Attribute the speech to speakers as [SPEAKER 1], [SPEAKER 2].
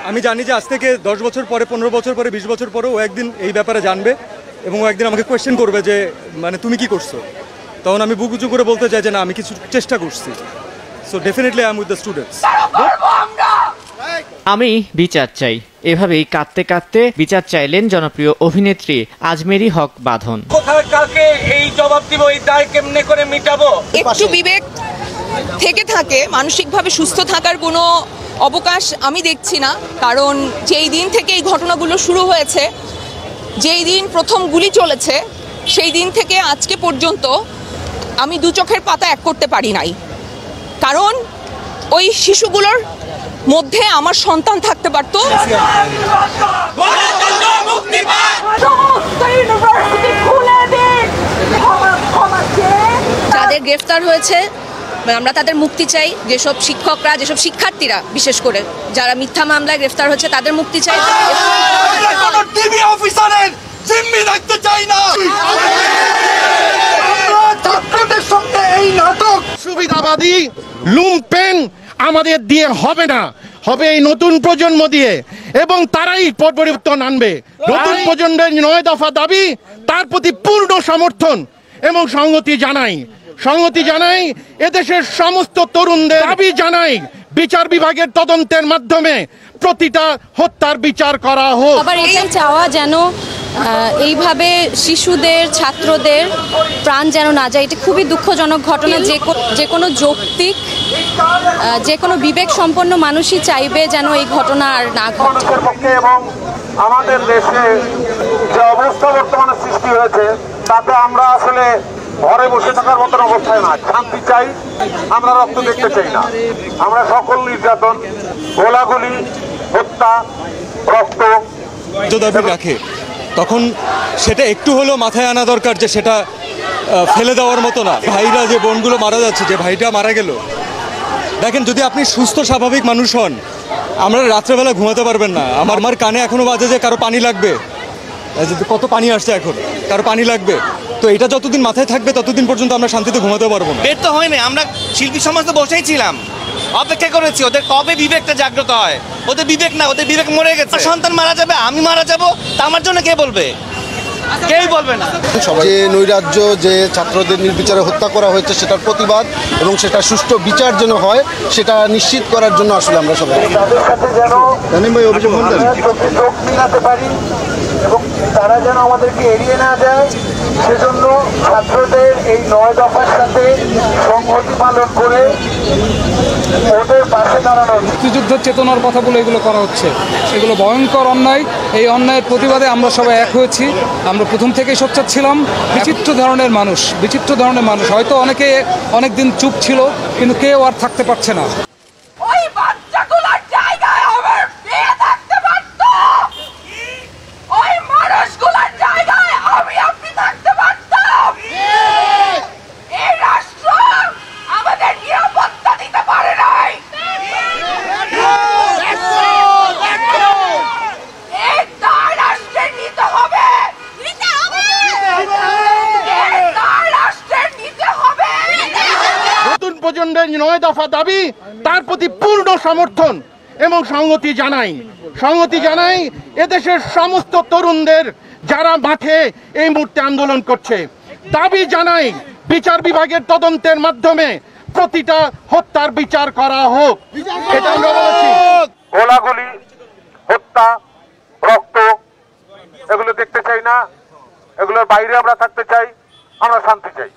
[SPEAKER 1] আমি জানি যে আজ থেকে 10 বছর পরে, 15 বছর পরে, 20 বছর পরে ও একদিন এই ব্যাপারে জানবে এবং ও একদিন আমাকে কোয়েশ্চেন করবে যে মানে তুমি কি করছো। তখন আমি বুক উঁচু করে বলতে চাই যে না, আমি কিছু চেষ্টা করছি। So definitely I am with the students.
[SPEAKER 2] আমি বিচার চাই, এভাবেই কাঁদতে কাঁদতে বিচার চাইলেন জনপ্রিয় অভিনেত্রী আজমেরী হক বাঁধন।
[SPEAKER 3] কোথায় কাকে এই জবাব দিব, এই দায় কেমনে করে মিটাবো?
[SPEAKER 4] একটু বিবেক থেকে থাকে মানসিকভাবে সুস্থ থাকার কোনো অবকাশ আমি দেখছি না। কারণ যেই দিন থেকে এই ঘটনাগুলো শুরু হয়েছে, যেই দিন প্রথম গুলি চলেছে, সেই দিন থেকে আজকে পর্যন্ত আমি দু চোখের পাতা এক করতে পারি নাই। কারণ ওই শিশুগুলোর মধ্যে আমার সন্তান থাকতে পারত।
[SPEAKER 5] যাদের গ্রেফতার হয়েছে আমরা তাদের মুক্তি চাই। যেসব শিক্ষকরা, যেসব শিক্ষার্থীরা বিশেষ করে যারা মিথ্যা মামলায় গ্রেফতার হচ্ছে তাদের মুক্তি চাই।
[SPEAKER 6] এই নাটক সুবিধাবাদী লুম্পেন আমাদের দিয়ে হবে না, হবে এই নতুন প্রজন্ম দিয়ে, এবং তারাই পরিবর্তন আনবে। নতুন প্রজন্মের 9 দফা দাবি, তার প্রতি পূর্ণ সমর্থন এবং সংহতি জানাই এদেশের সমস্ত তরুণদের দাবি জানাই বিচার বিভাগের তদন্তের মাধ্যমে প্রতিটা হত্যার বিচার করা হোক।
[SPEAKER 5] আবার এটাই চাওয়া যেন এইভাবে শিশুদের, ছাত্রদের প্রাণ যেন না যায়। এটা খুবই দুঃখজনক ঘটনা। যে কোনো যৌক্তিক, যে কোনো বিবেক সম্পন্ন মানুষই চাইবে যেন এই ঘটনা আর না ঘটে।
[SPEAKER 3] এবং আমাদের দেশে যে অবস্থা বর্তমানে সৃষ্টি হয়েছে, তাতে আমরা আসলে ঘরে বসে থাকার মতন অবস্থায় না। শান্তি চাই, আমরা রক্ত দেখতে চাই না। আমরা সকল নির্যাতন, গোলাগুলি, হত্যা, রক্ত
[SPEAKER 1] দাবি রাখে, তখন সেটা একটু হলেও মাথায় আনা দরকার যে সেটা ফেলে দেওয়ার মতো না। ভাইরা যে বোনগুলো মারা যাচ্ছে, যে ভাইটা মারা গেল, দেখেন যদি আপনি সুস্থ স্বাভাবিক মানুষ হন, আমরা রাত্রেবেলা ঘুমাতে পারবেন না। আমার কানে এখনো বাজে যে কারো পানি লাগবে, কত পানি আসছে এখন, কারো পানি লাগবে। তো এটা যতদিন মাথায় থাকবে ততদিন পর্যন্ত আমরা শান্তিতে ঘুমাতে পারবো না।
[SPEAKER 3] বের তো হয়নি, আমরা শিল্পী সমাজ তো বসেই ছিলাম, অপেক্ষা করেছি ওদের কবে বিবেকটা জাগ্রত হয়। ওদের বিবেক না, ওদের বিবেক মরে গেছে। সন্তান মারা যাবে, আমি মারা যাব, তা আমার জন্য কে বলবে? কেউই বলবে না।
[SPEAKER 7] যে নৈরাজ্য, যে ছাত্রদের নির্বিচারে হত্যা করা হয়েছে সেটার প্রতিবাদ এবং সেটা সুষ্ঠু বিচার যেন হয় সেটা নিশ্চিত করার জন্য আসলে আমরা সবাই অভিযোগ
[SPEAKER 3] মিলাতে পারি এবং তারা যেন আমাদেরকে এড়িয়ে না যায়, সেজন্য ছাত্রদের এই 9 দফার সাথে সংহতি পালন করে ওদের পাশে দাঁড়ানো।
[SPEAKER 8] মুক্তিযুদ্ধ চেতনার কথা বলে এগুলো করা হচ্ছে, এগুলো ভয়ঙ্কর অন্যায়। এই অন্যায়ের প্রতিবাদে আমরা সবাই এক হয়েছি। আমরা প্রথম থেকেই সোচ্চার ছিলাম। বিচিত্র ধরনের মানুষ, হয়তো অনেকে অনেক দিন চুপ ছিল, কিন্তু কেউ আর থাকতে পারছে না।
[SPEAKER 6] প্রজন্মের 9 দফা দাবি, তার প্রতি পূর্ণ সমর্থন এবং সংহতি জানাই এদেশের সমস্ত তরুণদের যারা মাঠে এই মুহূর্তে আন্দোলন করছে। দাবি জানাই বিচার বিভাগের তদন্তের মাধ্যমে প্রতিটা হত্যার বিচার করা হোক। এটা আমরা বলছি।
[SPEAKER 3] গোলাগুলি, হত্যা, রক্ত এগুলো দেখতে চাই না, এগুলোর বাইরে আমরা থাকতে চাই, আমরা শান্তি চাই।